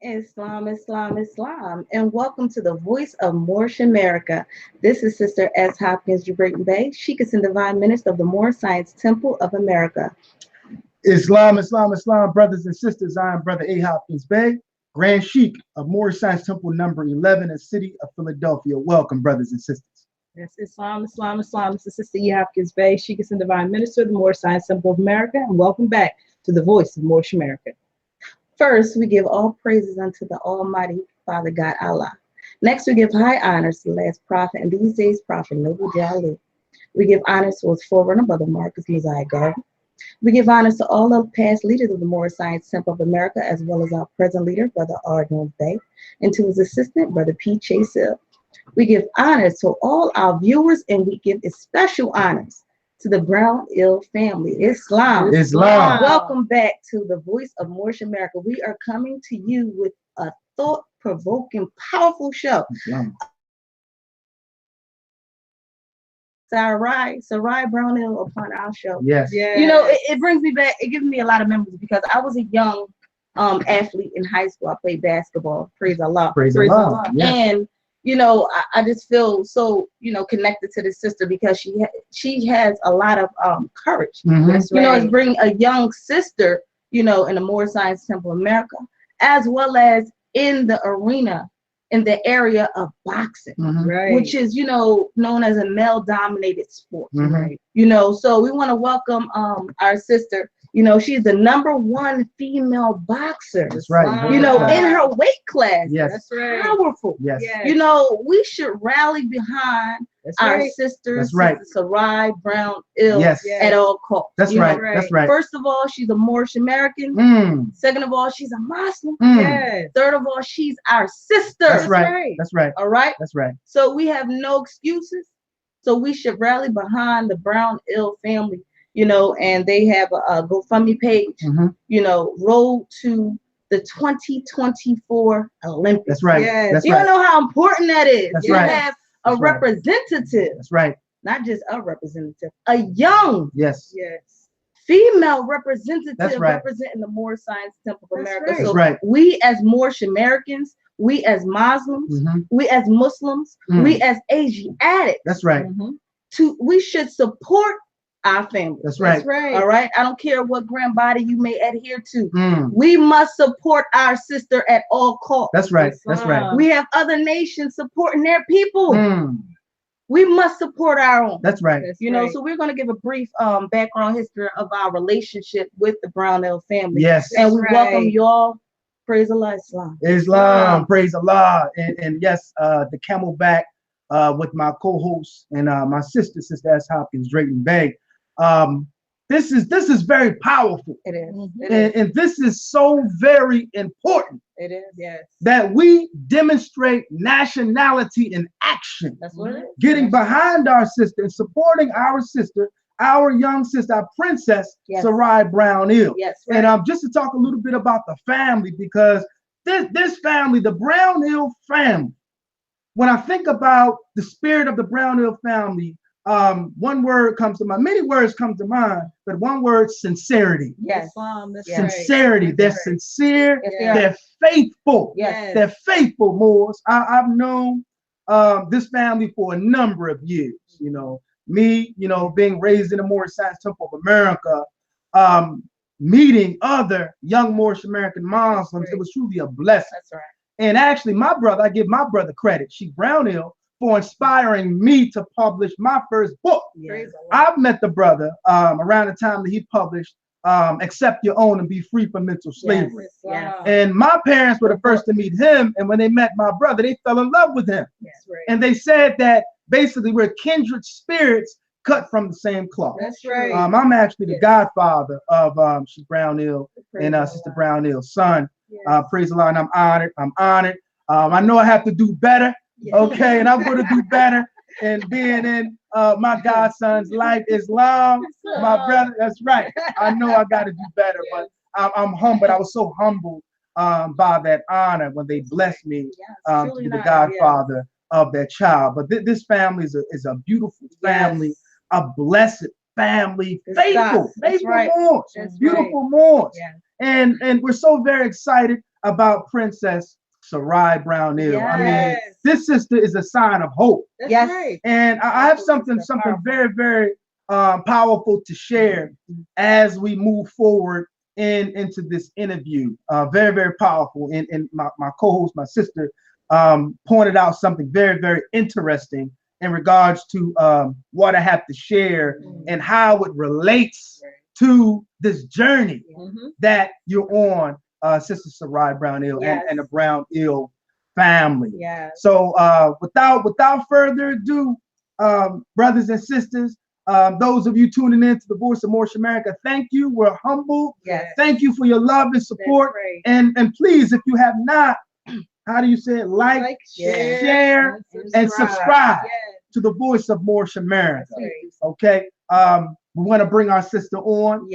Islam, Islam, Islam, and welcome to the Voice of Moorish America. This is Sister S. Hopkins Drayton Bay, Sheikess and Divine Minister of the Moorish Science Temple of America. Islam, Islam, Islam, brothers and sisters. I am Brother A. Hopkins Bay, Grand Sheik of Moorish Science Temple number 11 in the city of Philadelphia. Welcome, brothers and sisters. Yes, Islam, Islam, Islam. This is Sister E. Hopkins Bay, Sheikess and Divine Minister of the Moorish Science Temple of America, and welcome back to the Voice of Moorish America. First, we give all praises unto the Almighty Father God Allah. Next, we give high honors to the last prophet and these days prophet, Noble Jalil. We give honors to his forerunner, Brother Marcus Mosiah Garden. We give honors to all the past leaders of the Moorish Science Temple of America, as well as our present leader, Brother R. North Bay, and to his assistant, Brother P. Chase Hill. We give honors to all our viewers, and we give special honors to the Brownell family. Islam. Islam. Welcome back to the Voice of Moorish America. We are coming to you with a thought-provoking, powerful show. Islam. Sarai Brownell upon our show. Yes. You know, it brings me back. It gives me a lot of memories because I was a young athlete in high school. I played basketball. Praise Allah. Praise Allah. Yes. And you know, I just feel so, you know, connected to this sister because she has a lot of courage. Mm-hmm. You know, it's bringing a young sister, you know, in the Moorish Science Temple of America, as well as in the arena, in the area of boxing, which is, you know, known as a male-dominated sport. Right. You know, so we want to welcome our sister. You know, she's the #1 female boxer. That's right. You know, in her weight class. Yes. That's right. Powerful. Yes. You know, we should rally behind our sisters, Sister Sarai Brownell, at all costs. That's right. That's right. First of all, she's a Moorish American. Second of all, she's a Muslim. Third of all, she's our sister. That's right. That's right. All right. That's right. So we have no excuses. So we should rally behind the Brownell family. You know, and they have a GoFundMe page, you know, road to the 2024 Olympics. That's right. That's you don't know how important that is. That's you right. have a representative. That's right. Not just a representative, a young female representative representing the Moorish Science Temple of America. That's so we as Moorish Americans, we as Muslims, we as Muslims, we as Asiatics. That's right. We should support our family. That's right. All right. I don't care what grand body you may adhere to. We must support our sister at all costs. That's right. That's right. We have other nations supporting their people. We must support our own. That's right. You know, so we're going to give a brief background history of our relationship with the Brownell family. Yes. And we welcome y'all. Praise Allah, Islam. Islam. Praise Allah. And yes, the Camelback with my co-host and my sister S. Hopkins Drayton Bay. This is very powerful. It is. And this is so very important. It is. Yes. That we demonstrate nationality in action. That's what it is. Getting behind our sister and supporting our sister, our young sister, our princess, Sarai Brownell. Yes. And just to talk a little bit about the family, because this family, the Brownell family, when I think about the spirit of the Brownell family, one word comes to mind. Many words come to mind, but one word: sincerity. Yes. Islam, that's Sincerity. right. They're sincere. Yes. They're faithful. Yes. They're faithful, Moors. I've known this family for a number of years. You know, me, you know, being raised in the Moorish Science Temple of America, meeting other young Moorish American Muslims, it was truly a blessing. That's right. And actually, my brother, I give my brother credit, Sheikh Brownell, for inspiring me to publish my first book. Yes. I've met the brother around the time that he published Accept Your Own and Be Free from Mental Slavery. Yes. And my parents were the first to meet him. And when they met my brother, they fell in love with him. Yes. Right. And they said that basically we're kindred spirits cut from the same cloth. That's right. I'm actually the godfather of Sheikh Brownell and Sister Brownell's son. Praise the Lord. And I'm honored. I know I have to do better. Okay. And I'm going to do better. And being in my godson's life, Islam, my brother, that's right. I know I got to do better, but I'm humbled. I was so humbled by that honor when they blessed me to be the godfather of their child. But this family is a beautiful family, a blessed family, faithful Moors, beautiful Moors. And we're so very excited about Princess Sarai Brownell. I mean, this sister is a sign of hope. That's right. And I have something very, very powerful to share as we move forward into this interview. Very, very powerful. And my co-host, my sister, pointed out something very, very interesting in regards to what I have to share and how it relates to this journey that you're on, Sister Sarai Brownell and the Brownell family. So without further ado, brothers and sisters, those of you tuning in to the Voice of Moorish America, thank you. We're humbled. Thank you for your love and support. And please, if you have not, how do you say it? Like share, and subscribe to the Voice of Moorish America. Okay. We want to bring our sister on.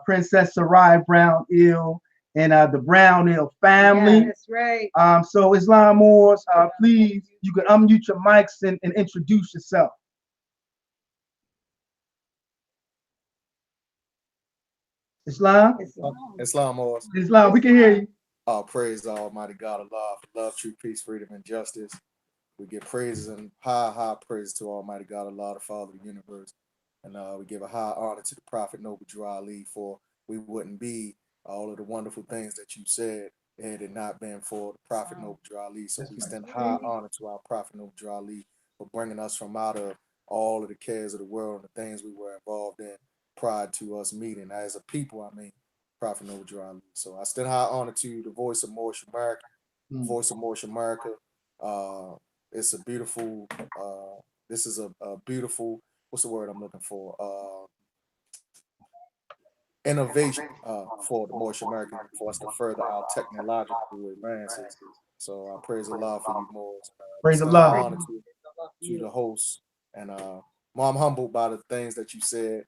Princess Sarai Brownell and the Brownell family. That's right. So Islam Moors, please, you can unmute your mics and introduce yourself. Islam? Islam Moors. Islam, we can hear you. Praise the Almighty God of love, truth, peace, freedom, and justice. We give praises and high praise to Almighty God Allah, the Father of the universe. And we give a high honor to the Prophet Noble Drew Ali, for we wouldn't be all of the wonderful things that you said had it not been for the Prophet Noble Drew Ali. So we extend high honor to our Prophet Noble Drew Ali for bringing us from out of all of the cares of the world and the things we were involved in prior to us meeting. As a people, I mean, Prophet Noble Drew Ali. So I extend high honor to the Voice of Moorish America. Voice of Moorish America. It's a beautiful, this is a beautiful, what's the word I'm looking for? Innovation for the Moorish American, for us to further our technological advances. So I praise Allah for you, Moors. Praise Allah. Honor to the host. And Mo, I'm humbled by the things that you said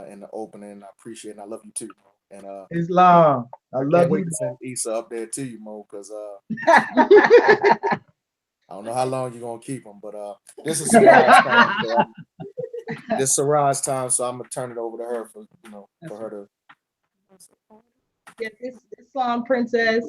in the opening. I appreciate it, and I love you too, Mo. And Islam, I love you. You. To send Issa up there to you, Mo, because I don't know how long you're gonna keep him, but this is Sarai's time. So this is Sarai's time, so I'm gonna turn it over to her for for her to. This Islam Princess,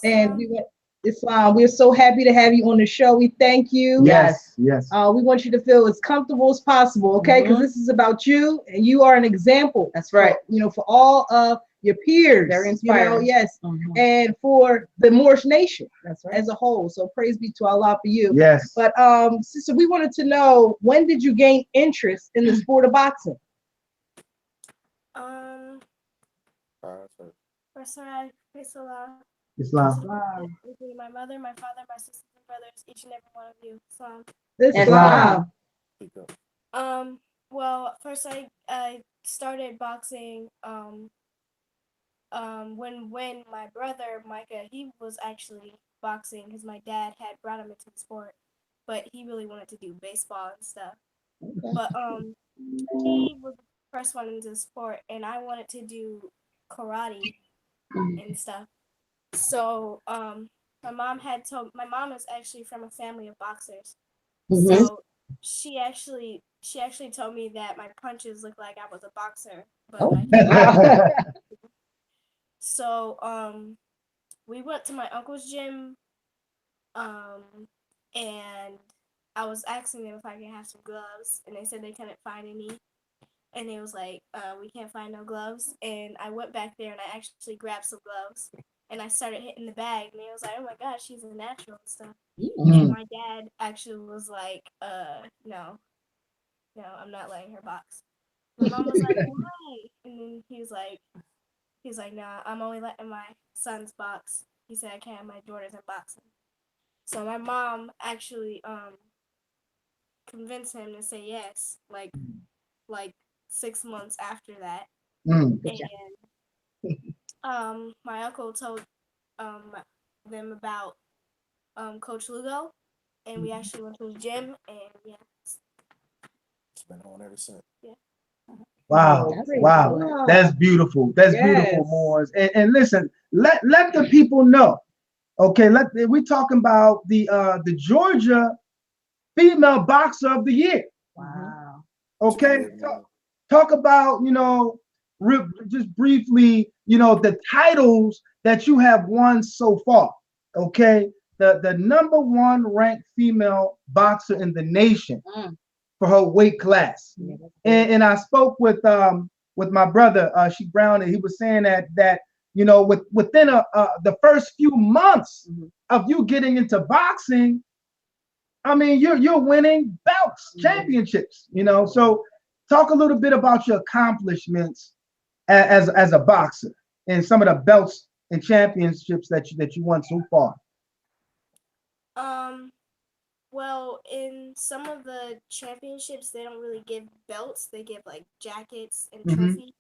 and we want Islam. We're so happy to have you on the show. We thank you. Yes. We want you to feel as comfortable as possible, okay? Because this is about you, and you are an example. That's right. For all of your peers. Very inspiring. And for the Moorish nation as a whole. So praise be to Allah for you. Yes. But sister, we wanted to know, when did you gain interest in the sport of boxing? First, I praise Allah. Islam. My mother, my father, my sisters and brothers, each and every one of you. Islam. Well, first I started boxing when my brother Micah, he was actually boxing because my dad had brought him into the sport, but he really wanted to do baseball and stuff. But he was the first one into the sport, and I wanted to do karate and stuff. So my mom is actually from a family of boxers. So she actually told me that my punches looked like I was a boxer, but Oh. I can't. So we went to my uncle's gym, and I was asking them if I could have some gloves, and they said they couldn't find any. And it was like, we can't find no gloves. And I went back there and I actually grabbed some gloves. And I started hitting the bag. And it was like, oh my gosh, she's a natural and stuff. And my dad actually was like, no, I'm not letting her box. My mom was like, why? And then he was like, nah, I'm only letting my sons box. He said I can't have my daughters in boxing. So my mom actually convinced him to say yes, like 6 months after that. And my uncle told them about Coach Lugo, and we actually went to his gym, and yeah, It's been on ever since. Yeah. Wow, wow, that's beautiful. That's beautiful, Moors. And listen, let the people know. Okay, we're talking about the Georgia Female Boxer of the Year. Wow. Okay, talk about just briefly the titles that you have won so far. Okay, the #1 ranked female boxer in the nation for her weight class. And I spoke with my brother, she Brownell. He was saying that within the first few months of you getting into boxing, I mean, you're winning belts, championships. So talk a little bit about your accomplishments as a boxer and some of the belts and championships that you won so far. Well, in some of the championships, they don't really give belts. They give like jackets and trophies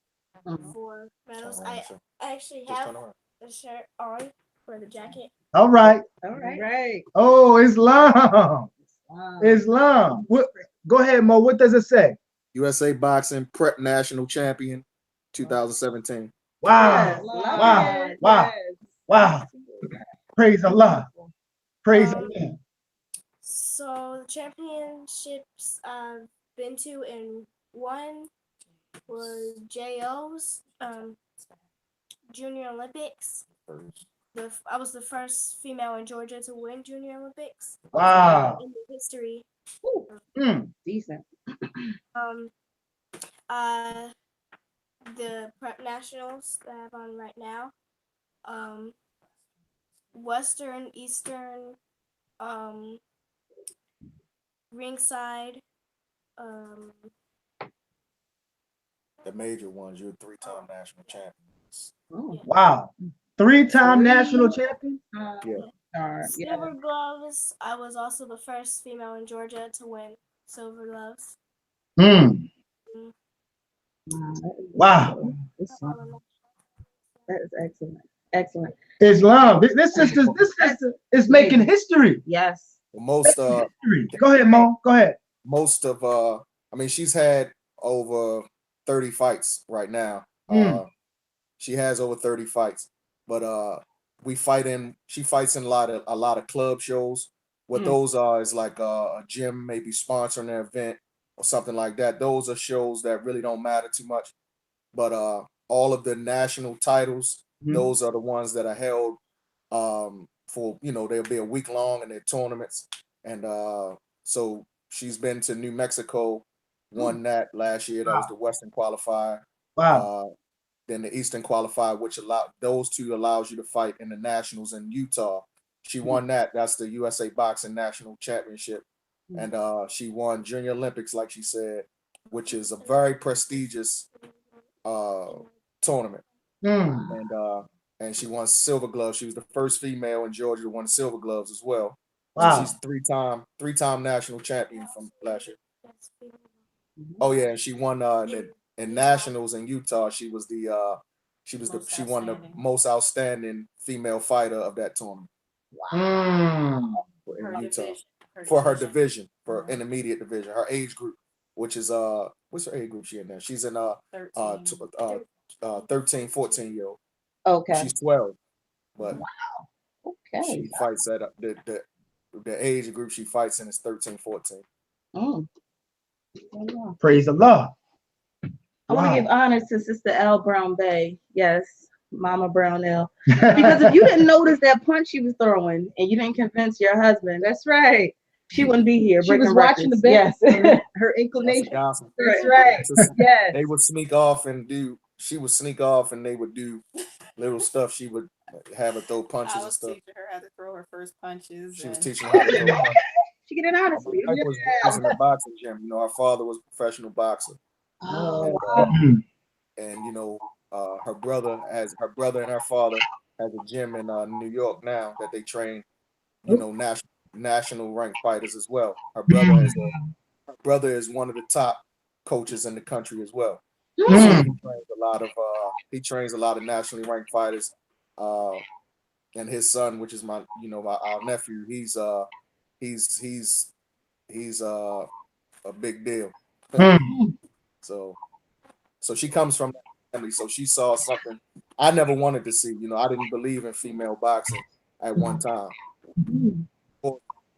for medals. I actually have a shirt on for the jacket. All right. Oh, Islam. Islam. Go ahead, Mo. What does it say? USA Boxing Prep National Champion, 2017. Wow. Wow. Praise Allah. Praise Allah. So the championships I've been to, and one was JO's Junior Olympics. I was the first female in Georgia to win Junior Olympics. Wow. In the history. Decent. The prep nationals that I have on right now. Western, Eastern, ringside. The major ones, you're 3-time national champions. Wow. 3-time national champion? Silver gloves. I was also the first female in Georgia to win silver gloves. Wow. That is excellent. Excellent. Islam. This sister is making history. Yes. Most Go ahead, Mo. Go ahead. Most of I mean, she's had over 30 fights right now. She has over 30 fights. But she fights in a lot of club shows. What those are is like a gym maybe sponsoring an event or something like that. Those are shows that really don't matter too much. But all of the national titles, those are the ones that are held for, they'll be a week long in their tournaments. And so she's been to New Mexico, won that last year. That was the Western qualifier. Wow. Then the Eastern qualifier, which those two allows you to fight in the nationals in Utah. She won that. That's the USA Boxing National Championship. And she won Junior Olympics, like she said, which is a very prestigious tournament. And she won silver gloves. She was the first female in Georgia to win silver gloves as well. Wow. So she's three-time national champion from last year. Oh yeah, and she won in nationals in Utah. She won the most outstanding female fighter of that tournament. In Utah. For her division, for intermediate division, her age group, which is what's her age group she in there? She's in 13, 14-year-old. Okay. She's 12, but okay. She fights at the age group she fights in is 13, 14. Oh. Wow. Praise the Lord. I want to Wow. give honor to Sister L. Brown Bay. Yes, Mama Brownell. Because if you didn't notice that punch she was throwing and you didn't convince your husband, that's right, she wouldn't be here. She was breaking watching the records. bed. Yes. Her That's inclination. the gospel. That's right. Yes. They would sneak off and do. She would sneak off and they would do little stuff. She would have her throw punches I and was stuff. teaching her how to throw her first punches. She was and- teaching her how to throw punches. She get it honest. My wife was in the boxing gym. You know, our father was a professional boxer. Oh, And you know, her brother and her father has a gym in New York now that they train, you know, national ranked fighters as well. Her brother is one of the top coaches in the country as well. So he trains a lot of nationally ranked fighters. And his son, which is our nephew, he's a big deal. So she comes from that family. So she saw something I never wanted to see. You know, I didn't believe in female boxing at one time.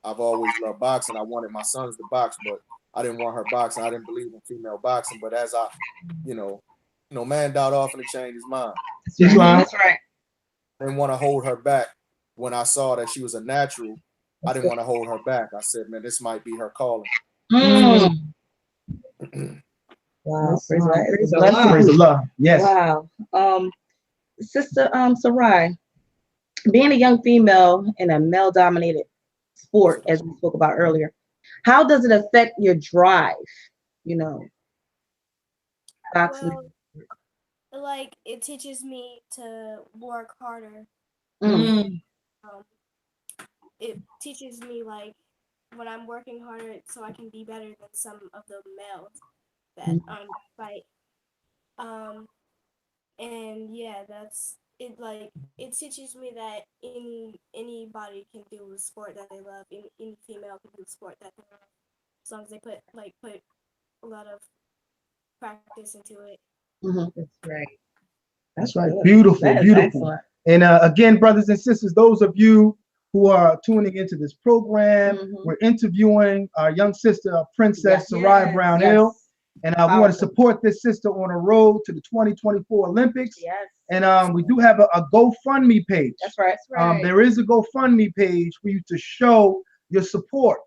I've always loved boxing. I wanted my sons to box, but I didn't want her boxing. I didn't believe in female boxing. But as I, man died off and changed his mind. that's right. I didn't want to hold her back. When I saw that she was a natural, I didn't want to hold her back. I said, man, this might be her calling. Wow. Praise Praise the Lord. Yes. Wow. Sister Sarai, being a young female in a male-dominated sport, as we spoke about earlier, how does it affect your drive? You know, boxing. Well, like it teaches me to work harder. It teaches me like when I'm working harder so I can be better than some of the males that fight. And yeah, that's it. Like it teaches me that anybody can do a sport that they love. Any female can do a sport that they love, as long as they put a lot of practice into it. That's right. That's right. Beautiful, That is beautiful. excellent. And again, brothers and sisters, those of you who are tuning into this program, we're interviewing our young sister, Princess Sarai Brownell. And we want to support this sister on the road to the 2024 Olympics. Yes. And we do have a GoFundMe page. That's right. There is a GoFundMe page for you to show your support.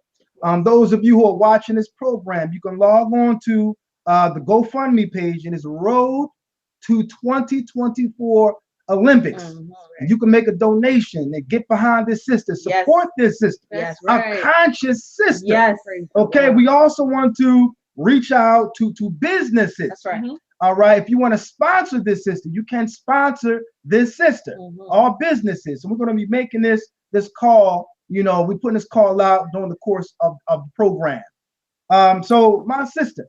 Those of you who are watching this program, you can log on to the GoFundMe page, and it's Road to 2024 Olympics. You can make a donation and get behind this sister, support this sister, a conscious sister. Yes. Okay, we also want to reach out to businesses. That's right. All right, if you want to sponsor this sister, you can sponsor this sister, all businesses. So we're going to be making this call, we're putting this call out during the course of the program. So my sister,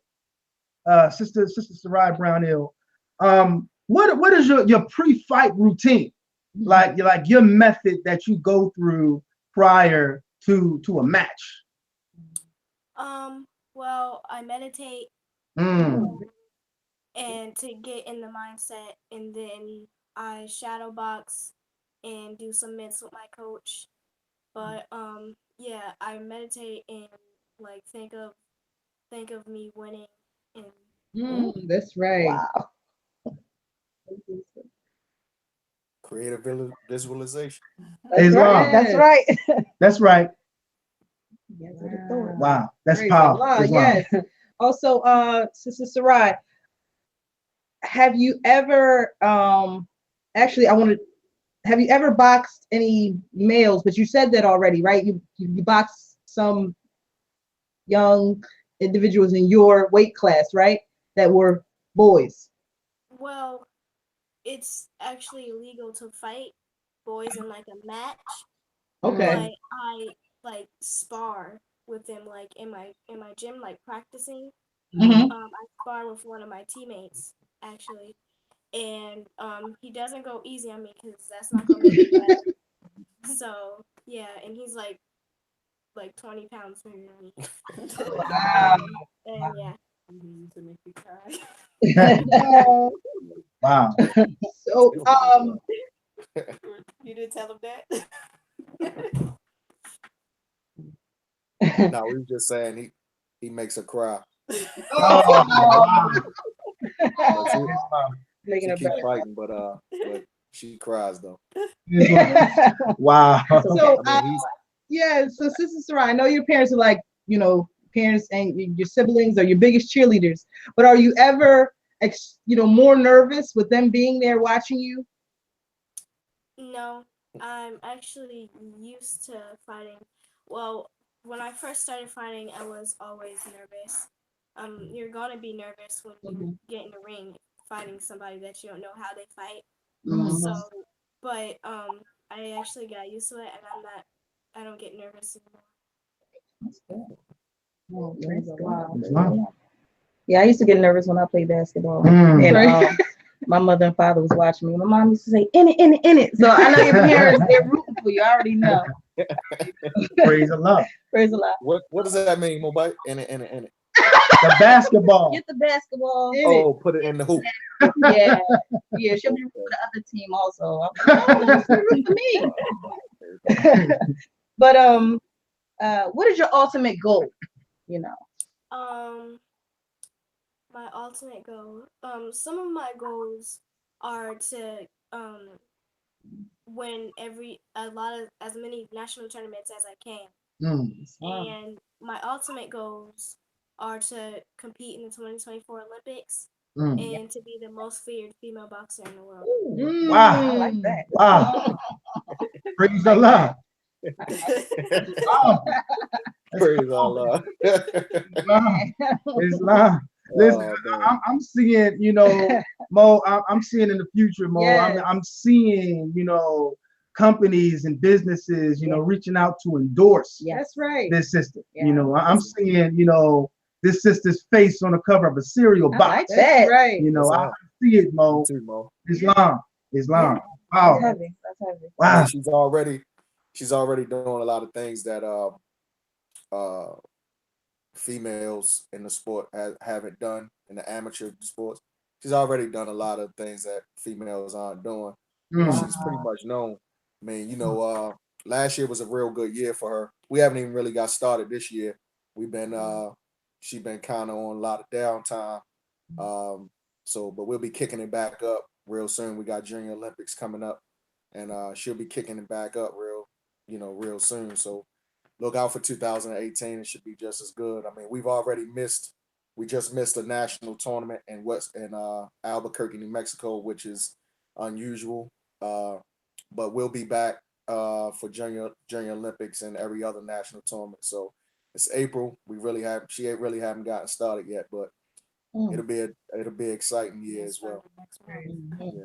Sister Sarai Brownell, what is your pre-fight routine? Like your method that you go through prior to a match? Well, I meditate and to get in the mindset, and then I shadow box and do some mitts with my coach. But yeah, I meditate and like think of me winning and That's right. Wow. Creative visualization. That's right. That's right. That's right. Wow. Wow, that's Praise powerful. Allah, That's yes. Also, Sister Sarai, have you ever have you ever boxed any males? But you said that already, right? You boxed some young individuals in your weight class, right? That were boys. well, it's actually illegal to fight boys in like a match. Okay. But I like spar with them like in my gym, like practicing. I spar with one of my teammates actually, and he doesn't go easy on me because that's not gonna make me better. So yeah, and he's like 20 pounds bigger than me. Wow. And yeah. To make you cry. Wow. So You didn't tell him that? No, we were just saying he makes her cry. Oh, wow. But she Making her keep better. fighting, but she cries though. Wow. So, I mean, he's yeah, so Sister Sarai, I know your parents are like, parents and your siblings are your biggest cheerleaders, but are you ever, more nervous with them being there watching you? No, I'm actually used to fighting. Well, when I first started fighting, I was always nervous. You're gonna be nervous when you get in the ring fighting somebody that you don't know how they fight. So, but I actually got used to it, and I don't get nervous anymore. Oh, praise God. Wow. Yeah, I used to get nervous when I played basketball. Mm. And Right. my mother and father was watching me. My mom used to say, in it. So I know your parents, they're rooting for you. I already know. Praise Allah. Praise a lot. what does that mean, Mobile? In it. The basketball. Get the basketball. Oh, put it in the hoop. Yeah. Yeah, she'll be rooting for the other team also. I'm like, no, rooting for me. But what is your ultimate goal? My ultimate goal. Some of my goals are to win as many national tournaments as I can. And my ultimate goals are to compete in the 2024 Olympics and to be the most feared female boxer in the world. Wow. I like that. Wow. Praise Allah. Wow. Praise Allah. Islam. Listen, I'm seeing, Mo, I'm seeing in the future, Mo, Yes. I'm seeing, companies and businesses, reaching out to endorse That's right. this sister. Yeah. I'm seeing, this sister's face on the cover of a cereal I box. like that. Right. I see it, Mo. Me too, Mo. Islam. Yeah. Wow. That's heavy. I mean, Wow. she's already doing a lot of things that females in the sport haven't done in the amateur sports. She's already done a lot of things that females aren't doing. She's pretty much known. I mean, last year was a real good year for her. We haven't even really got started this year. She's been kind of on a lot of downtime. But we'll be kicking it back up real soon. We got Junior Olympics coming up, and she'll be kicking it back up real soon. So look out for 2018. It should be just as good. I mean, we just missed a national tournament in Albuquerque, New Mexico, which is unusual. But we'll be back for Junior Olympics and every other national tournament. So it's April. She really haven't gotten started yet, but it'll be an exciting year as well. Yeah.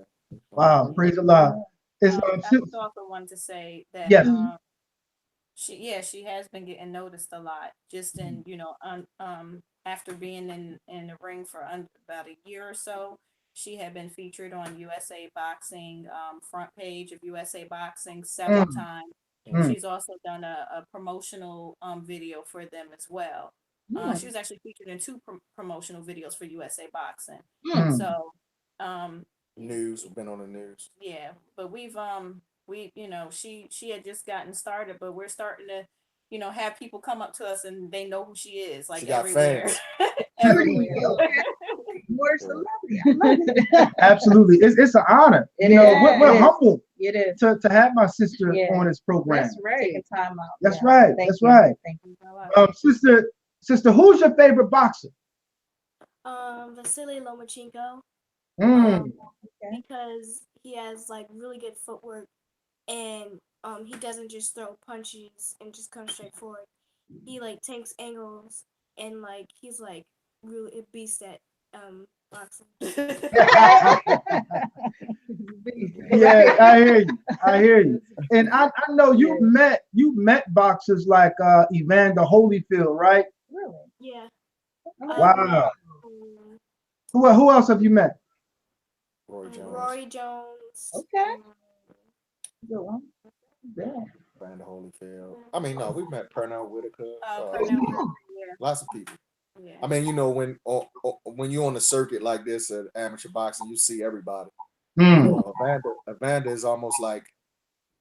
Wow. Praise Allah. I also wanted to say that Yes. she has been getting noticed a lot just in after being in the ring for about a year or so. She had been featured on USA Boxing front page of USA Boxing several times. She's also done a promotional video for them as well. She was actually featured in two promotional videos for USA Boxing. So We've been on the news. yeah, but she had just gotten started, but we're starting to have people come up to us and they know who she is, like She got everywhere. fans. Everywhere. More celebrity. I love it. Absolutely. It's an honor. We're humbled It is. to have my sister Yeah. on this program. That's right. Taking time out. That's Yeah. right. Thank That's you. right. Thank you. Sister, who's your favorite boxer? Vasily Lomachenko. Because he has like really good footwork, and he doesn't just throw punches and just come straight forward. He like takes angles, and like he's like really a beast at boxing. Yeah, I hear you. And I know you've met boxers like Evander Holyfield, right? Really? Yeah. Wow. Who else have you met? Rory Jones. Okay. Good one. Yeah. Evander Holyfield. I mean, no, we've met Pernell Whitaker. Lots of people. Yeah. I mean, when you're on the circuit like this at amateur boxing, you see everybody. Evander is almost like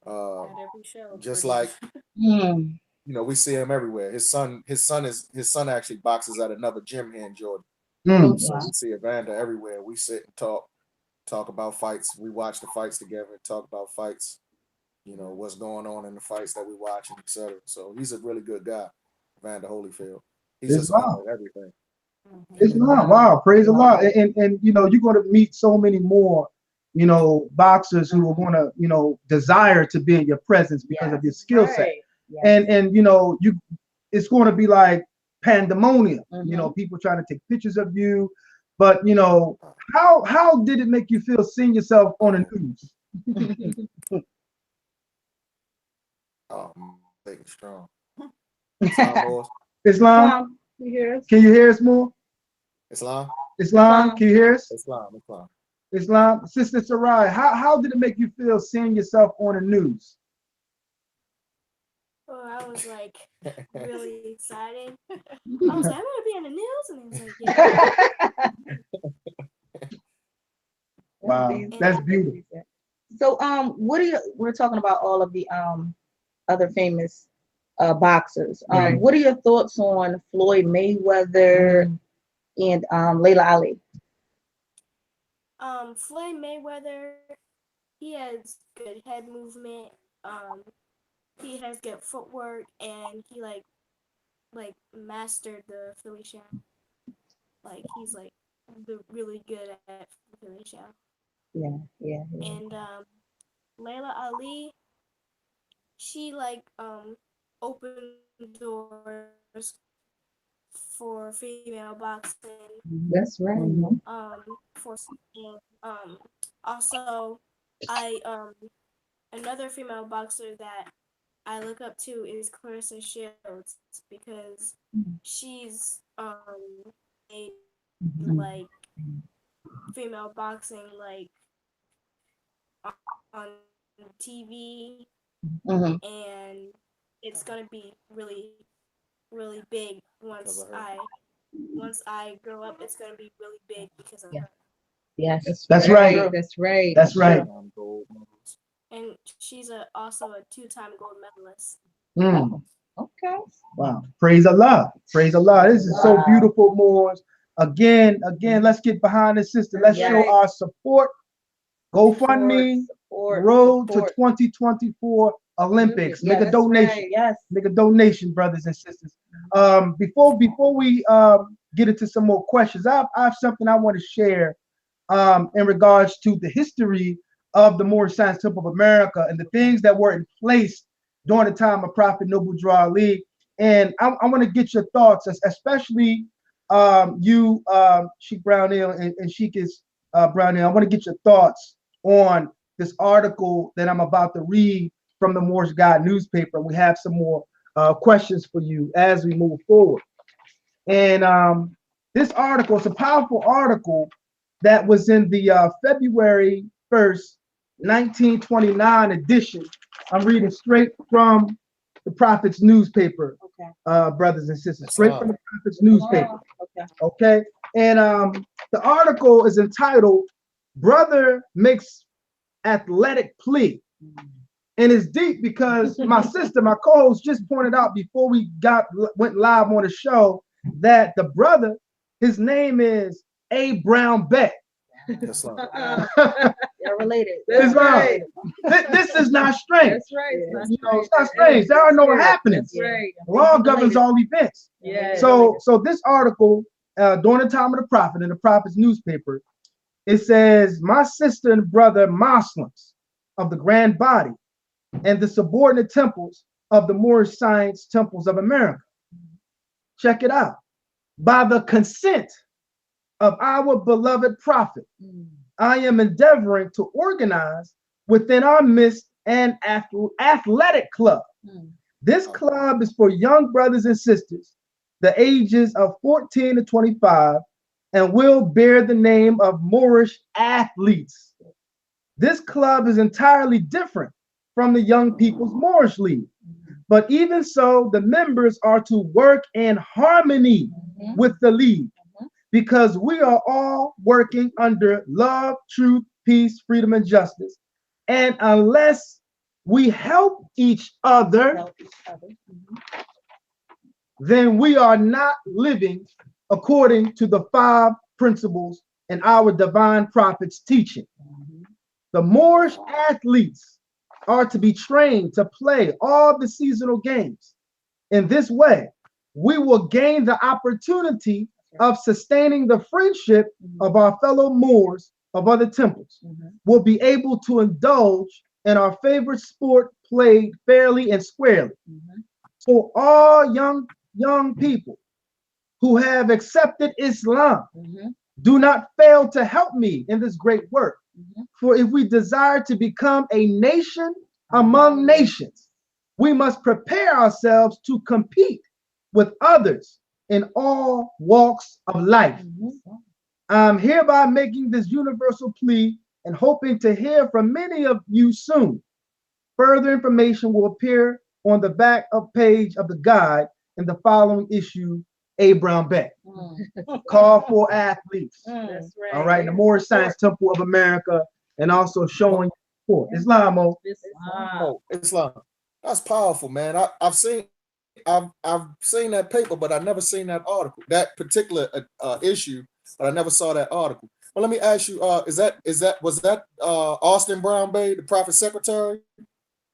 At every show, just pretty like much. we see him everywhere. His son actually boxes at another gym here in Jordan. Mm. So we see Evander everywhere. We sit and talk about fights. We watch the fights together, talk about fights, what's going on in the fights that we watch, and etc. So he's a really good guy, Evander Holyfield. He's just on with everything. Islam, wow, praise Allah. And you're going to meet so many more, boxers who are going to, desire to be in your presence because of your skill set. Yes. And it's going to be like pandemonium, people trying to take pictures of you. But how did it make you feel seeing yourself on the news? Oh, I'm strong. Islam, you hear us? Can you hear us more? Islam, can you hear us? Islam. Sister Sarai, how did it make you feel seeing yourself on the news? Well, I was like really excited. I was like, I'm gonna be on the news, and he was like, yeah. Wow, that's beautiful. So, we're talking about all of the other famous boxers. What are your thoughts on Floyd Mayweather and Layla Ali? Floyd Mayweather, he has good head movement. He has good footwork, and he like mastered the Philly shell. Like he's like really good at Philly shell. Yeah. And Layla Ali, she opened doors for female boxing. That's right. Also, another female boxer that I look up to is Clarissa Shields because she's made like female boxing like on TV, and it's gonna be really, really big once I grow up. It's gonna be really big because of her. Yes, that's right. That's right. That's right. And she's also a 2-time gold medalist. Okay. Wow. Praise Allah. Praise Allah. This is so beautiful, Moors. Again, let's get behind this sister. Let's show our support. GoFundMe, road to 2024 Olympics. Make a donation. Yes. Make a donation, brothers and sisters. Before we get into some more questions, I have something I want to share in regards to the history of the Moorish Science Temple of America and the things that were in place during the time of Prophet Noble Drew Ali. And I want to get your thoughts, especially you, Sheikh Brownell and Sheikh Brownell. I want to get your thoughts on this article that I'm about to read from the Moorish Guide newspaper. We have some more questions for you as we move forward. And this article is a powerful article that was in the February 1st, 1929 edition. I'm reading straight from the Prophet's newspaper, brothers and sisters, straight from the Prophet's newspaper. Okay. And the article is entitled "Brother Makes Athletic Plea." And it's deep because my sister, my co-host, just pointed out before we went live on the show that the brother, his name is A. Brown Beck. They're related. That's right. This is not strange. That's right. It's not strange. There are no happenings. Right. Law governs all events. Yeah. So this article, during the time of the Prophet in the Prophet's newspaper, it says, "My sister and brother Muslims of the Grand Body and the subordinate temples of the Moorish Science Temples of America." Check it out. "By the consent of our beloved Prophet, I am endeavoring to organize within our midst an athletic club. This club is for young brothers and sisters, the ages of 14 to 25, and will bear the name of Moorish Athletes. This club is entirely different from the Young People's Moorish League. But even so, the members are to work in harmony with the league, because we are all working under love, truth, peace, freedom, and justice. And unless we help each other, Help each other. Mhm. then we are not living according to the 5 principles in our divine prophet's teaching. The Moorish athletes are to be trained to play all the seasonal games. In this way, we will gain the opportunity of sustaining the friendship of our fellow Moors of other temples. We'll be able to indulge in our favorite sport played fairly and squarely. So all young people who have accepted Islam, do not fail to help me in this great work. For if we desire to become a nation among nations, we must prepare ourselves to compete with others in all walks of life. I'm hereby making this universal plea and hoping to hear from many of you soon. Further information will appear on the back of page of the guide in the following issue, A. Brown Beck. Call for athletes. That's right. All right, the Moorish Science Temple of America, and also showing support. Islam. Oh, Islam. That's powerful, man. I've seen that paper, but I never seen that article, that particular issue, but I never saw that article. Well, let me ask you, was that Austin Brown Bay, the prophet secretary?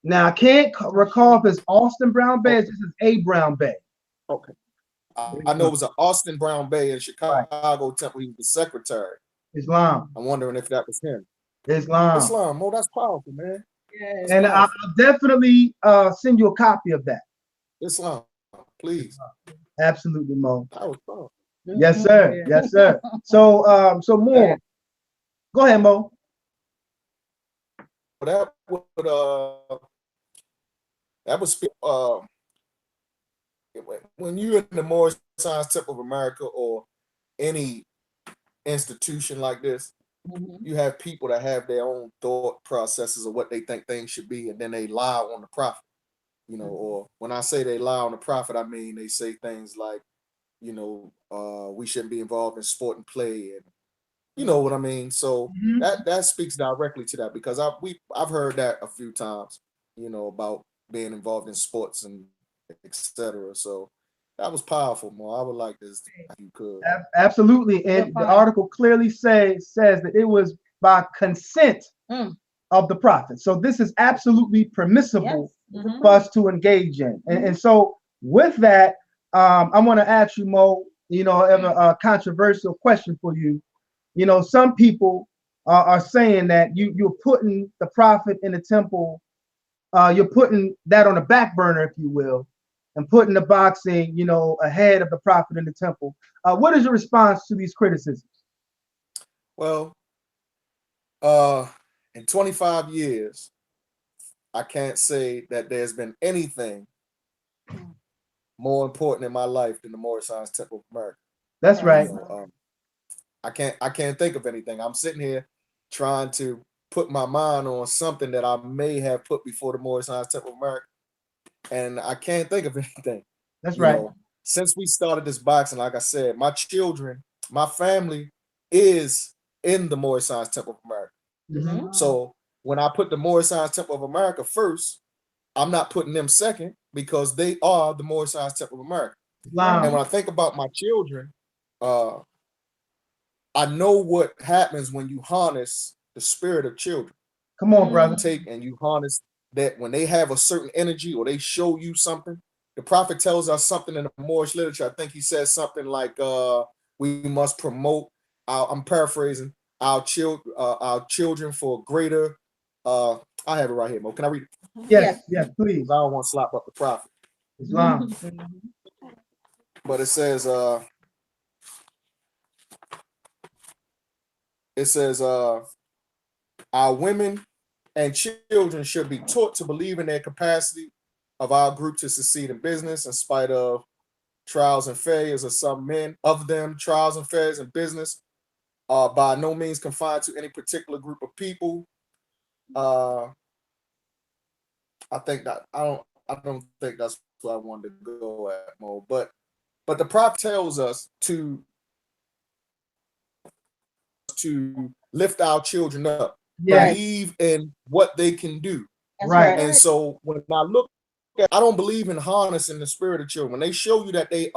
Now I can't recall if it's Austin Brown Bay or this is A. Brown Bay. Okay. I know it was an Austin Brown Bay in Chicago Temple. He was the secretary. Islam. I'm wondering if that was him. Islam. Oh, that's powerful, man. Yes. And I'll definitely send you a copy of that. Islam, please. Absolutely, Mo. That was powerful. Yes, sir. Yes, sir. So more. Go ahead, Mo. That was when you're in the Moorish Science Temple of America or any institution like this, you have people that have their own thought processes of what they think things should be, and then they lie on the prophet. Or when I say they lie on the prophet, I mean they say things like, we shouldn't be involved in sport and play, and you know what I mean. So that speaks directly to that, because I've heard that a few times, about being involved in sports and etc. So that was powerful, Mo. I would like this if you could. Absolutely, and the article clearly says that it was by consent of the prophet. So this is absolutely permissible for us to engage in. And so with that, I want to ask you, Mo, a controversial question for you. Some people are saying that you're putting the prophet in the temple, you're putting that on the back burner, if you will, and putting the boxing, ahead of the prophet in the temple. What is your response to these criticisms? Well, in 25 years, I can't say that there's been anything more important in my life than the Moorish Science Temple of America. That's right. I can't think of anything. I'm sitting here trying to put my mind on something that I may have put before the Moorish Science Temple of America, and I can't think of anything. That's right. Since we started this boxing, like I said, my children, my family is in the Moorish Science Temple of America. So when I put the Moorish Science Temple of America first, I'm not putting them second, because they are the Moorish Science Temple of America. Wow. And when I think about my children, I know what happens when you harness the spirit of children. Come on, brother. You harness that when they have a certain energy or they show you something. The prophet tells us something in the Moorish literature. I think he says something like, we must promote I'm paraphrasing, our children for greater. I have it right here, Mo. Can I read it? Yes, please. I don't want to slap up the prophet. Islam. But it says, our women and children should be taught to believe in their capacity of our group to succeed in business in spite of trials and failures of some men. Of them, trials and failures in business are by no means confined to any particular group of people. I don't think that's what I wanted to go at, Mo. But the prophet tells us to lift our children up, believe in what they can do, Right. And so when I look at, I don't believe in harnessing the spirit of children. When they show you that they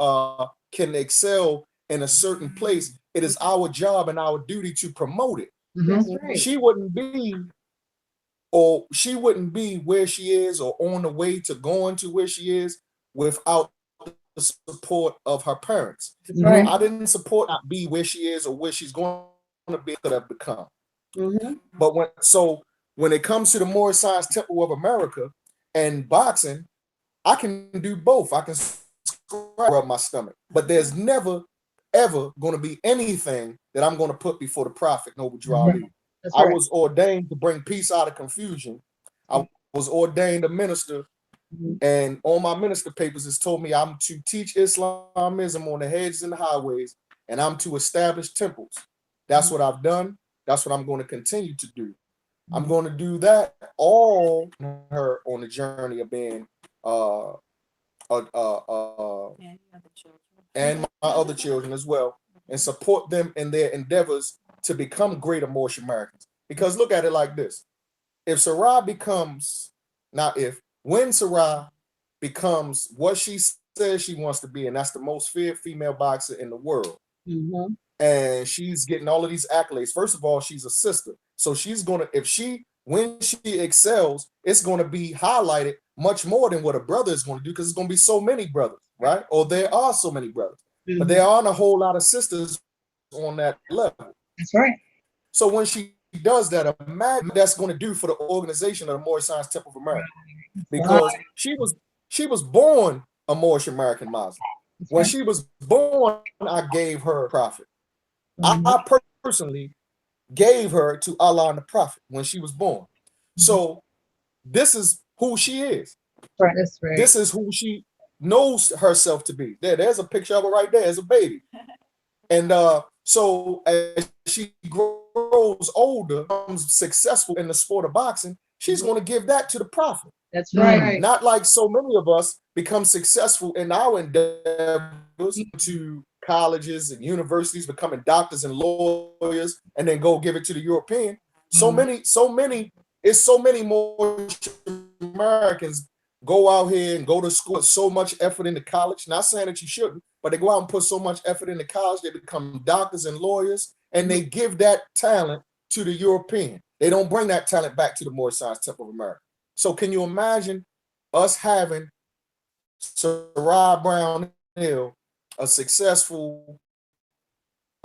can excel in a certain place, it is our job and our duty to promote it. That's right. She wouldn't be where she is or on the way to going to where she is without the support of her parents. Right. I didn't support not be where she is or where she's going to be, could have become. But when it comes to the Moorish Science Temple of America and boxing, I can do both. I can rub my stomach, but there's never ever going to be anything that I'm going to put before the Prophet Noble Drew Ali. I was ordained to bring peace out of confusion. I was ordained a minister, and on my minister papers, it's told me I'm to teach Islamism on the hedges and the highways, and I'm to establish temples. That's what I've done. That's what I'm going to continue to do. I'm going to do that all her on the journey of being and my other children as well, and support them in their endeavors to become greater Moorish Americans. Because look at it like this: if Sarai becomes, when Sarai becomes what she says she wants to be, and that's the most feared female boxer in the world, and she's getting all of these accolades. First of all, she's a sister, so she's gonna, when she excels, it's gonna be highlighted much more than what a brother is going to do, because it's going to be so many brothers, right? Or there are so many brothers, but there aren't a whole lot of sisters on that level. That's right. So when she does that, imagine what that's going to do for the organization of the Moorish Science Temple of America, because she was born a Moorish American Muslim. When she was born, I gave her a prophet. I personally gave her to Allah and the Prophet when she was born. So this is who she is. Right. That's right. This is who she knows herself to be. There's a picture of her right there as a baby. And so as she grows older, becomes successful in the sport of boxing, she's going to give that to the Prophet. That's right. Not like so many of us become successful in our endeavors to colleges and universities, becoming doctors and lawyers, and then go give it to the European. So many more Americans go out here and go to school with so much effort into college. Not saying that you shouldn't, but they go out and put so much effort into college, they become doctors and lawyers, and they give that talent to the European. They don't bring that talent back to the Moorish Science Temple of America. So can you imagine us having Sarai Brownell, a successful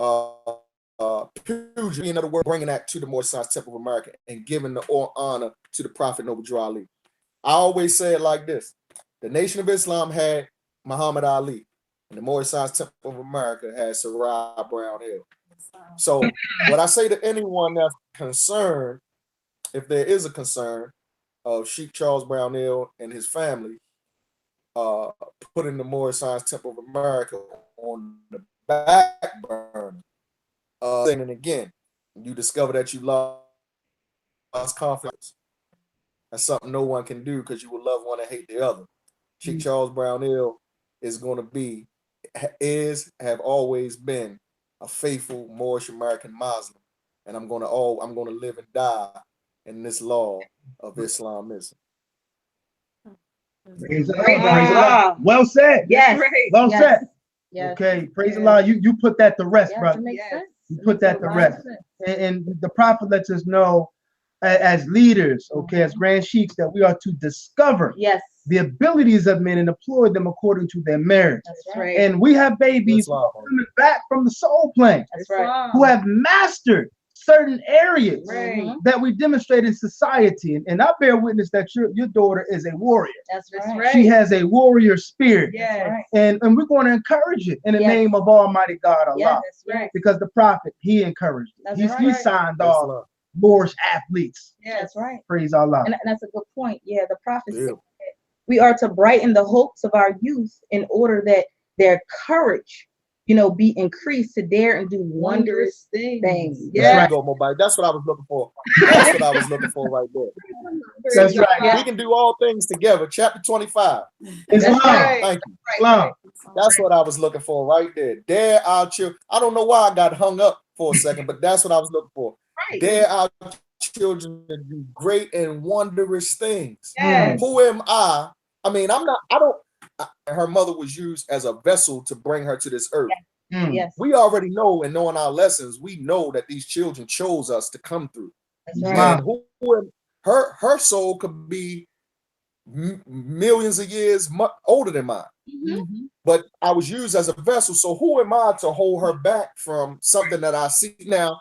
pugil, in other words, bringing that to the Moorish Science Temple of America and giving the honor to the Prophet Noble Drew Ali? I always say it like this: the Nation of Islam had Muhammad Ali, and the Moorish Science Temple of America had Sarai Brownell. So what I say to anyone that's concerned, if there is a concern of Sheikh Charles Brownell and his family putting the Moorish Science Temple of America on the back burner, and again, you discover that you lost confidence. That's something no one can do, because you will love one and hate the other. Sheikh Charles Brownell is going to be, have always been a faithful Moorish American Muslim, and I'm going to live and die in this law of Islamism. Praise Allah. Well said. Yes. Well said. Yes. Okay. Praise Allah. You put that to rest, Yes, brother. it makes sense. You put that to rest. And the Prophet lets us know, as leaders, okay, as grand sheiks, that we are to discover the abilities of men and deploy them according to their merit. That's right. And we have babies coming back from the soul plane, That's right. who have mastered certain areas that we demonstrate in society. And I bear witness that your daughter is a warrior. That's right. She has a warrior spirit. Yes. And we're going to encourage it in the name of Almighty God Allah. Yes, that's right. Because the Prophet, he encouraged it. He signed off Moorish athletes. Yeah, that's right. Praise Allah. And that's a good point. Yeah, the prophet said that we are to brighten the hopes of our youth in order that their courage, be increased to dare and do wondrous things. Yeah, go, Mobile. That's what I was looking for. That's what I was looking for right there. That's right. We can do all things together. Chapter 25. Islam. Right. Thank you. Islam. That's what I was looking for right there. Dare our children. I don't know why I got hung up for a second, but that's what I was looking for. Right. Dare our children to do great and wondrous things. Yes. Who am I? I mean, her mother was used as a vessel to bring her to this earth. Yes. We already know, and knowing our lessons, we know that these children chose us to come through. That's right. And her soul could be millions of years older than mine. But I was used as a vessel. So who am I to hold her back from something that I see? Now,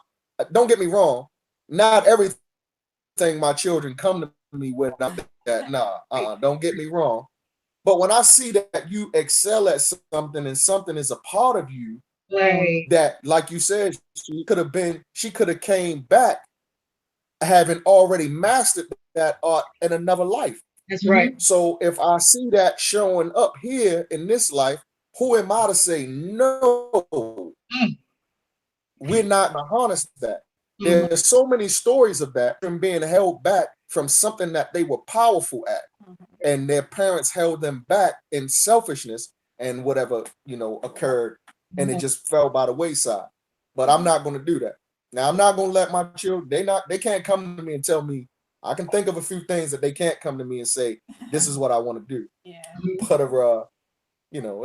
don't get me wrong. Not everything my children come to me with, don't get me wrong. But when I see that you excel at something and something is a part of you, Right. that, like you said, she could have came back having already mastered that art in another life. That's right. So if I see that showing up here in this life, who am I to say no? We're not going to harness that. There's so many stories of that from being held back from something that they were powerful at, and their parents held them back in selfishness and whatever occurred, and it just fell by the wayside. But I'm not going to do that. Now I'm not going to let my children. They can't come to me and tell me. I can think of a few things that they can't come to me and say, this is what I want to do. Yeah. But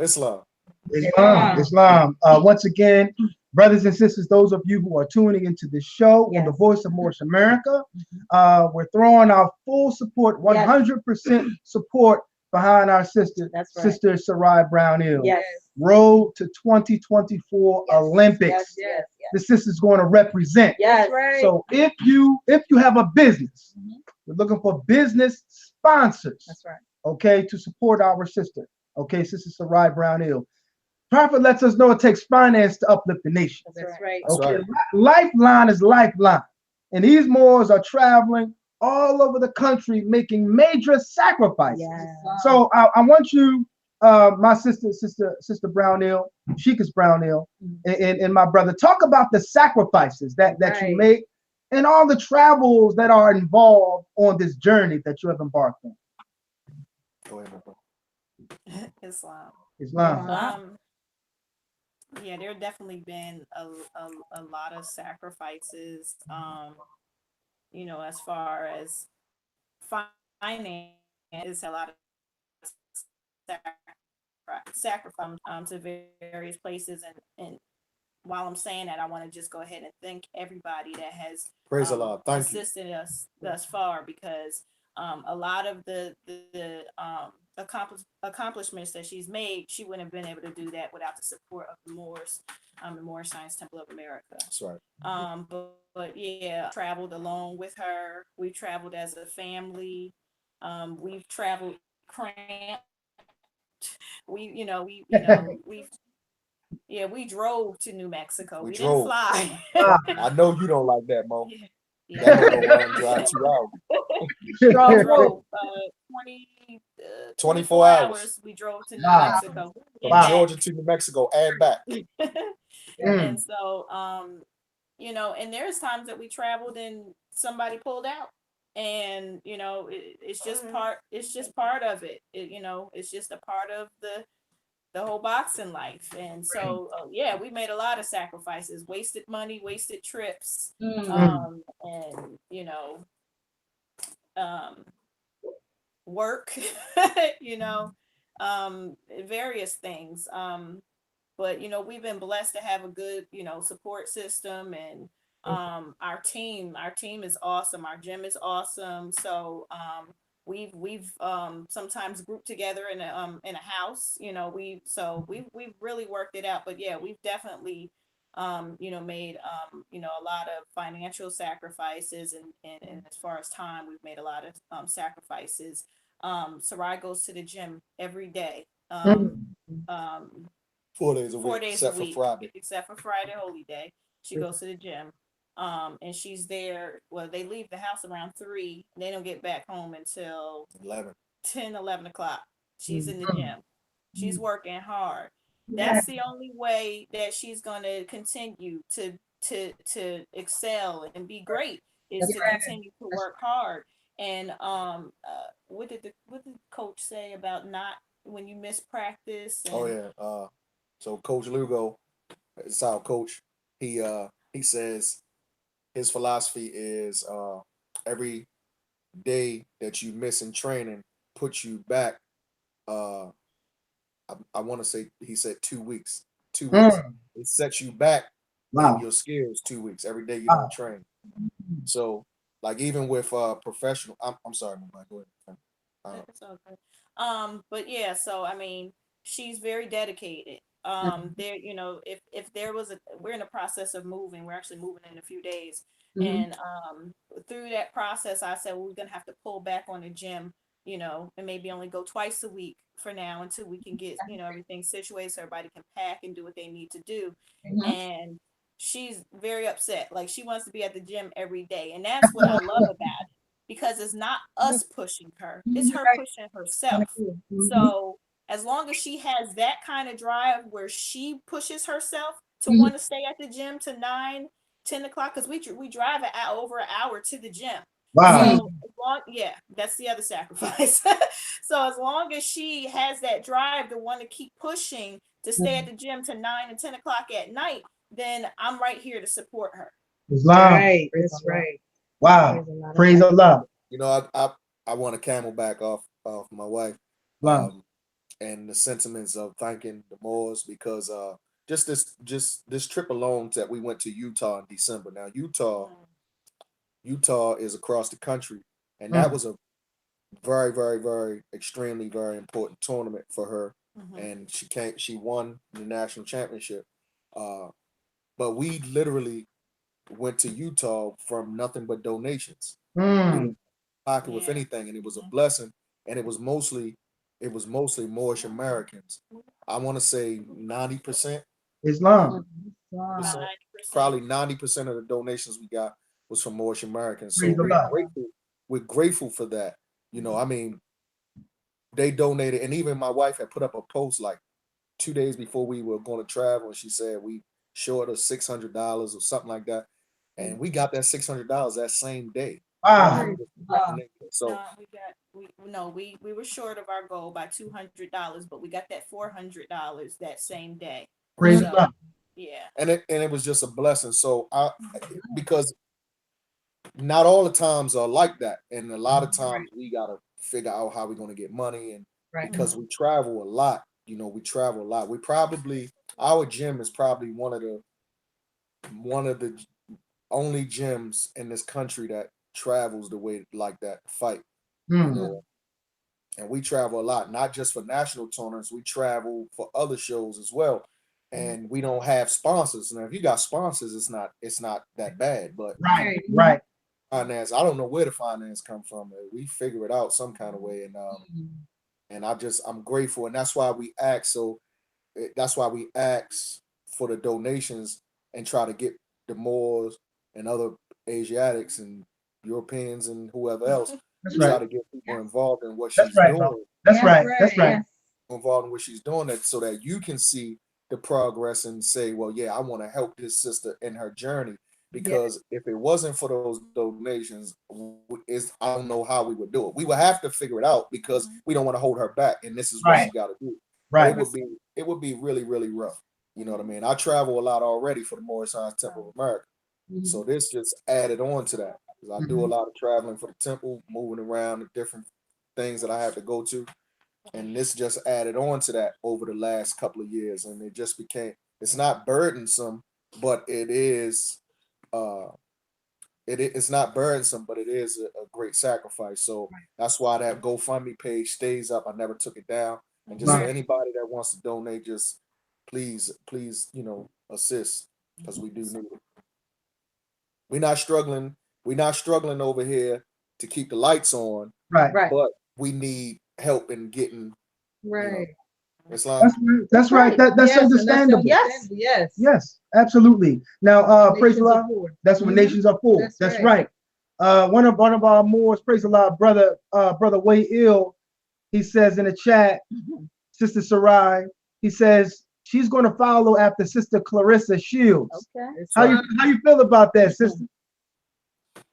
Islam. Islam. Once again, brothers and sisters, those of you who are tuning into this show on the Voice of Moorish America, we're throwing our full support, 100% support behind our sister, Sister Sarai Brownell. Yes. Road to 2024 Olympics. Yes. The sister's going to represent. Yes. Right. So if you have a business, we're looking for business sponsors. That's right. Okay, to support our sister. Okay, Sister Sarai Brownell. Prophet lets us know it takes finance to uplift the nation. That's right. Okay, Lifeline is lifeline. And these Moors are traveling all over the country making major sacrifices. Yes. So I want you, my sister Brownell, Sheikah Brownell, and my brother, talk about the sacrifices that you make and all the travels that are involved on this journey that you have embarked on. Go ahead, my brother. Islam. Yeah, there definitely been a lot of sacrifices. As far as finance, a lot of sacrifice to various places, and while I'm saying that, I want to just go ahead and thank everybody that has praise Allah. Thank you. assisted us thus far, because a lot of the accomplishments that she's made, she wouldn't have been able to do that without the support of the Moors, the Moorish Science Temple of America. That's right. But yeah, traveled along with her. We traveled as a family. We've traveled cramped. We drove to New Mexico. We didn't fly. I know you don't like that, Mo. Yeah. That drive 2 hours. We drove 24 hours. We drove to New Mexico. From Georgia to New Mexico and back. And so, and there's times that we traveled and somebody pulled out, and it's just part of it. It's just a part of the whole boxing life. And so we made a lot of sacrifices, wasted money, wasted trips, and work, various things. But we've been blessed to have a good support system, and our team is awesome. Our gym is awesome. So we've sometimes grouped together in a house. We've really worked it out. But yeah, we've definitely made a lot of financial sacrifices, and as far as time, we've made a lot of sacrifices. Sarai goes to the gym every day. 4 days a week, 4 days except a week, for Friday. except for Friday, Holy Day. She goes to the gym. And she's there. Well, they leave the house around 3. They don't get back home until 11 o'clock. She's in the gym. She's working hard. That's the only way that she's going to continue to excel and be great, is to continue to work hard. And what did the coach say about not when you miss practice? And, so Coach Lugo is our coach. He says his philosophy is every day that you miss in training puts you back. I want to say he said 2 weeks. 2 weeks. It sets you back in Wow. your skills 2 weeks every day you Wow. don't train. So like even with professional, I'm sorry, my bad. Go ahead. It's all good. But yeah, so I mean, she's very dedicated. There, you know, if there was we're in the process of moving. We're actually moving in a few days, and through that process, I said, well, we're gonna have to pull back on the gym, you know, and maybe only go twice a week for now until we can get, you know, everything situated so everybody can pack and do what they need to do. And she's very upset. Like she wants to be at the gym every day, and that's what I love about it because it's not us pushing her, it's her pushing herself. So as long as she has that kind of drive where she pushes herself to want to stay at the gym to 9, 10 o'clock, because we drive over an hour to the gym. Wow. So yeah, that's the other sacrifice. So as long as she has that drive to want to keep pushing to stay at the gym to 9 and 10 o'clock at night, then I'm right here to support her. Islam. Right, that's right. Wow. Praise Allah. You know, I want a camelback off my wife. Wow. And the sentiments of thanking the Moors because just this trip alone that we went to Utah in December. Now Utah is across the country, and that was a very, very, very extremely very important tournament for her. And she won the national championship. But we literally went to Utah from nothing but donations. We didn't pocket with anything, and it was a blessing. And it was mostly Moorish Americans. I want to say 90%. Islam. Probably 90% of the donations we got was from Moorish Americans. So Praise Allah. we're grateful for that. You know, I mean, they donated, and even my wife had put up a post like 2 days before we were going to travel, and she said we short of $600 or something like that, and we got that $600 that same day. Wow. So We were short of our goal by $200, but we got that $400 that same day. Praise So, Allah. yeah. and it was just a blessing. So because not all the times are like that, and a lot of times we gotta figure out how we're gonna get money, and because we travel a lot, you know, we travel a lot. Our gym is probably one of the only gyms in this country that travels the way like that fight. You know, and we travel a lot, not just for national tournaments. We travel for other shows as well, and we don't have sponsors. Now, if you got sponsors, it's not that bad. But Right. finance, I don't know where the finance come from. We figure it out some kind of way, and I'm grateful, and that's why we ask. That's why we ask for the donations and try to get the Moors and other Asiatics and Europeans and whoever else. That's We try right. to get people involved in what That's she's right, doing. bro. That's right. That's right. Involved in what she's doing, that so that you can see the progress and say, well, yeah, I want to help this sister in her journey. Because if it wasn't for those donations, I don't know how we would do it. We would have to figure it out because we don't want to hold her back, and this is what she got to do. Right. But it would be really, really rough. You know what I mean? I travel a lot already for the Moorish Science Temple of America, so this just added on to that. 'Cause I do a lot of traveling for the temple, moving around the different things that I have to go to, and this just added on to that over the last couple of years, and it just became. It's not burdensome, but it is. It's not burdensome, but it is a great sacrifice. So that's why that GoFundMe page stays up. I never took it down. And just for anybody that wants to donate, just please, assist, because we do need it. We're not struggling. We're not struggling over here to keep the lights on, Right. but we need help in getting Islam. That's right. That's understandable. Yes, absolutely. Now, praise Allah. That's what nations are for. That's right. One of our Moors, praise Allah, brother Way Ill, he says in the chat, Sister Sarai, he says she's going to follow after Sister Clarissa Shields. Okay. How you feel about that, sister?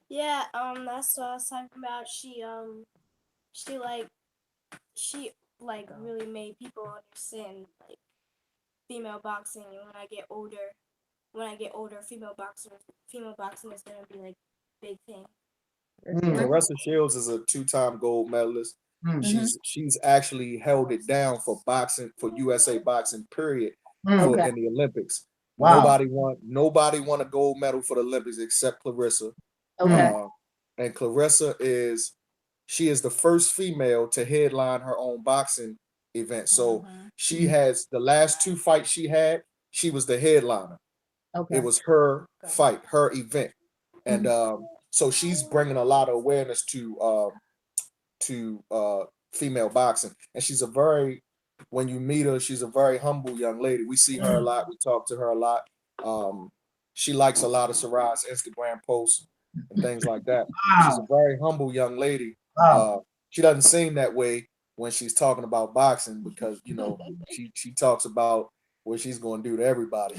Yeah, that's what I was talking about. She really made people understand like female boxing, and when I get older, female boxing is gonna be like big thing. Clarissa Shields is a 2-time gold medalist. She's actually held it down for boxing, for USA boxing, period, for in the Olympics. Wow. Nobody won a gold medal for the Olympics except Clarissa. And Clarissa she is the first female to headline her own boxing event. So she has the last 2 fights she had, she was the headliner. It was her fight, her event. And so she's bringing a lot of awareness to female boxing. And she's when you meet her, she's a very humble young lady. We see her a lot. We talk to her a lot. She likes a lot of Sarai's Instagram posts and things like that. She's a very humble young lady. She doesn't seem that way when she's talking about boxing because, you know, she talks about what she's going to do to everybody.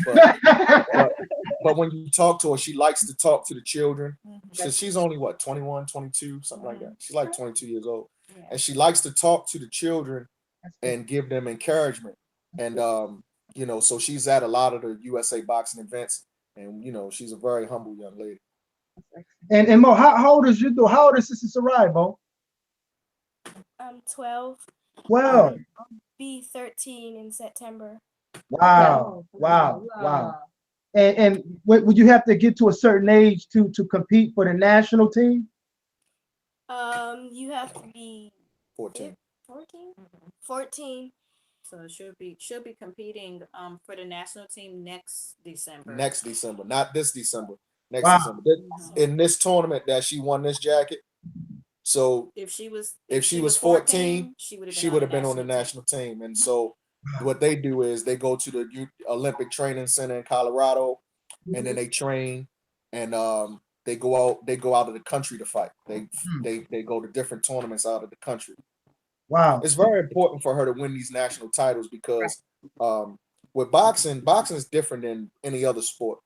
But when you talk to her, she likes to talk to the children. She's only, 21, 22, something like that. She's like 22 years old. And she likes to talk to the children and give them encouragement. And, you know, so she's at a lot of the USA boxing events. And, you know, she's a very humble young lady. And Mo, how old is Sister Sarai, Mo? I'm 12. 12. I'll be 13 in September. Wow. And would you have to get to a certain age to compete for the national team? You have to be 14. 14. So she'll be competing for the national team next December. Next December, not this December. Next December. In this tournament that she won this jacket. So if she was 14, she would have been on the national team. And so what they do is they go to the Olympic Training Center in Colorado, and then they train, and they go out of the country to fight. They go to different tournaments out of the country. Wow. It's very important for her to win these national titles because with boxing is different than any other sport.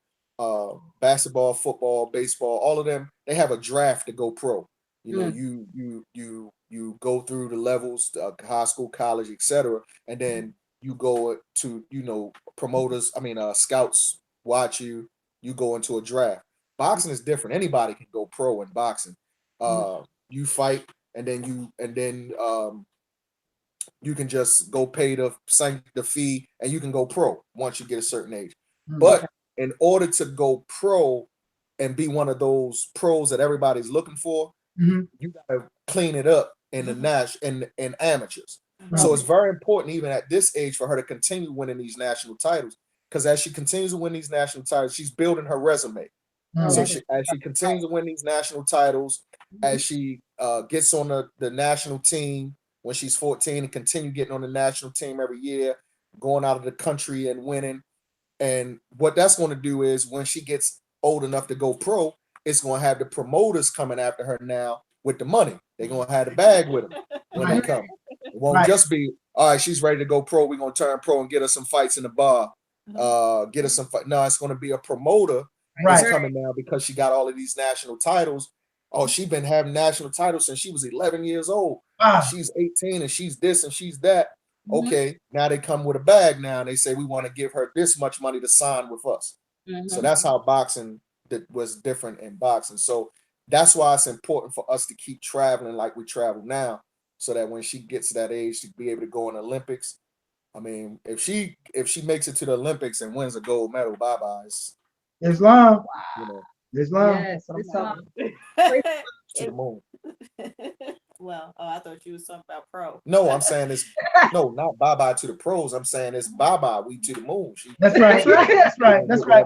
Basketball, football, baseball, all of them, they have a draft to go pro. You know, you go through the levels, high school, college, etc., and then you go to, you know, scouts watch you. You go into a draft. Boxing is different. Anybody can go pro in boxing. You fight, and then you can just go pay the fee, and you can go pro once you get a certain age. But in order to go pro and be one of those pros that everybody's looking for, you gotta clean it up in the in amateurs. So it's very important, even at this age, for her to continue winning these national titles. Because as she continues to win these national titles, she's building her resume. So as she continues to win these national titles, as she gets on the national team when she's 14 and continue getting on the national team every year, going out of the country and winning. And what that's going to do is when she gets old enough to go pro, it's going to have the promoters coming after her now with the money. They're going to have the bag with them when they come. It won't just be, all right, she's ready to go pro. We're going to turn pro and get her some fights in the bar. Get her some fight. No, it's going to be a promoter that's coming now because she got all of these national titles. Oh, she's been having national titles since she was 11 years old. She's 18 and she's this and she's that. Okay, now they come with a bag now and they say we want to give her this much money to sign with us. So that's how boxing was different in boxing. So that's why it's important for us to keep traveling like we travel now, so that when she gets to that age to be able to go in the Olympics. I mean, if she makes it to the Olympics and wins a gold medal, bye-bye. Islam. You know, Islam. Yes, Islam. to the moon. Well, I thought you was talking about pro. No, I'm saying it's no, not bye-bye to the pros. I'm saying it's bye-bye. We to the moon. That's right. That's right. That's right.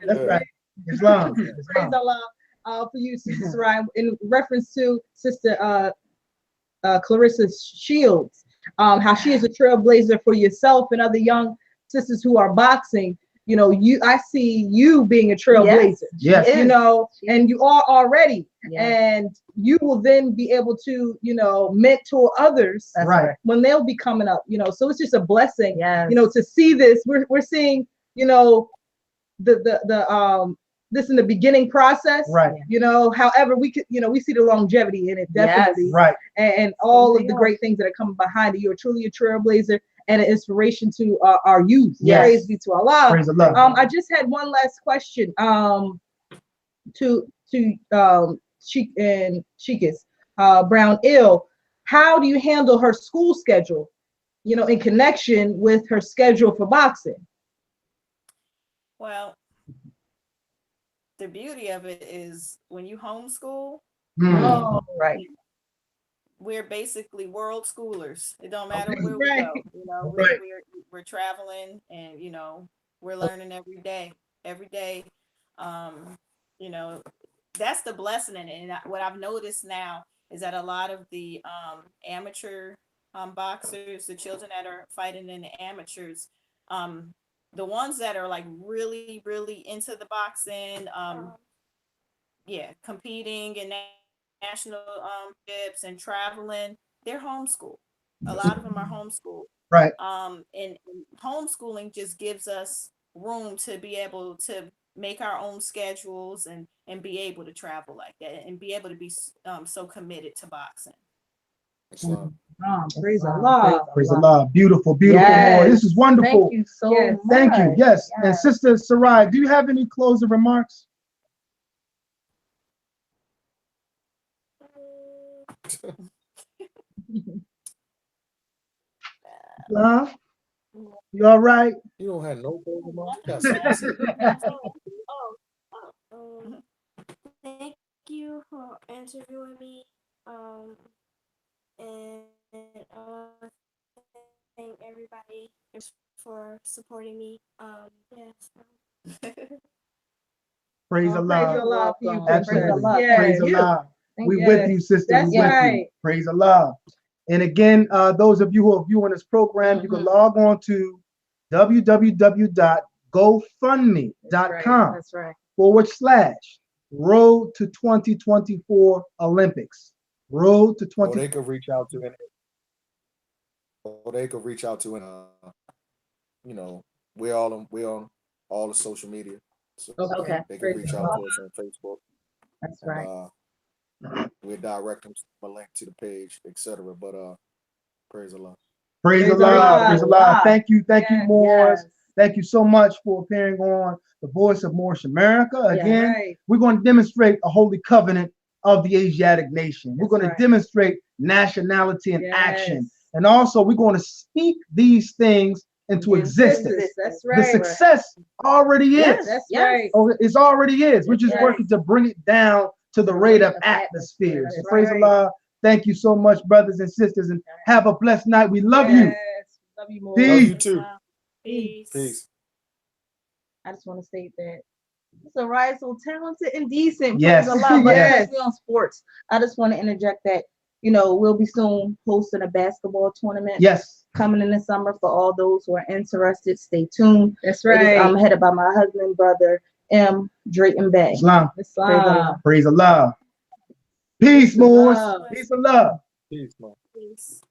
That's right. Islam. Praise Allah for you, Sister Sarai. In reference to Sister Clarissa Shields, how she is a trailblazer for yourself and other young sisters who are boxing. You know, I see you being a trailblazer. Yes. You know, and you are already, and you will then be able to, you know, mentor others when they'll be coming up. You know, so it's just a blessing. You know, to see this. We're seeing, you know, this in the beginning process. You know, however, we could, you know, we see the longevity in it definitely. And all of the great things that are coming behind it. You're truly a trailblazer and an inspiration to our youth. Praise be to Allah. Praise Allah. I just had one last question to Sheikis Brownell, how do you handle her school schedule, you know, in connection with her schedule for boxing? Well, the beauty of it is when you homeschool, Oh, right. we're basically world schoolers. It don't matter where Right. we go. You know, Right. we're traveling, and you know, we're learning every day. Every day, you know, that's the blessing in it. And what I've noticed now is that a lot of the amateur boxers, the children that are fighting in the amateurs, the ones that are like really, really into the boxing, yeah, competing in national trips and traveling, they're homeschooled. A lot of them are homeschooled. Right. And homeschooling just gives us room to be able to make our own schedules and be able to travel like that and be able to be so committed to boxing. Islam. Praise Allah. Praise Allah. Beautiful, beautiful. Yes. Lord. This is wonderful. Thank you so Yes. much. Thank you. Yes. And Yes. Sister Sarai, do you have any closing remarks? Huh? You all right? You don't have no closing remarks? You got Yeah. something to say? Thank you for interviewing me. And I want to thank everybody for supporting me. Yes. Praise Oh, Allah. praise Allah for you. Praise Absolutely. Allah. Praise Yes. Allah. We Yes. with you, sister. That's We with you. right. Praise Allah. And again, those of you who are viewing this program, you can log on to www.gofundme.com That's right. /Road to 2024 Olympics. Road to Or 20. they could reach out to and you know, we're on all the social media. So Okay. they can Praise reach out Allah. to us on Facebook. That's And right. we'll direct them to a link to the page, etc. But praise Allah. Praise Praise Allah. Allah. Praise Allah. Thank you, Yes, Morris. yes. Thank you so much for appearing on the Voice of Moorish America. Again, Right. we're going to demonstrate a holy covenant of the Asiatic nation. We're That's going to right. demonstrate nationality and action. Yes. And also, we're going to speak these things into existence. That's The right. success already Yes, is. that's right. Oh, it's already is. We're just Yes. working to bring it down to the rate of atmosphere. So That's praise right. Allah. Thank you so much, brothers and sisters, and have a blessed night. We love you. Yes. Love you more. Peace. Love you too. Peace. Peace. I just want to state that Sarai is so talented and decent. Yes. Praise Allah, but Yes. especially on sports. I just want to interject that, you know, we'll be soon hosting a basketball tournament. Yes. Coming in the summer for all those who are interested. Stay tuned. That's It is, right. headed by my husband, brother M. Drayton Bay. Islam. Islam. Praise Allah. Peace, Peace and Moors. love. Peace and love. Peace, man. Peace.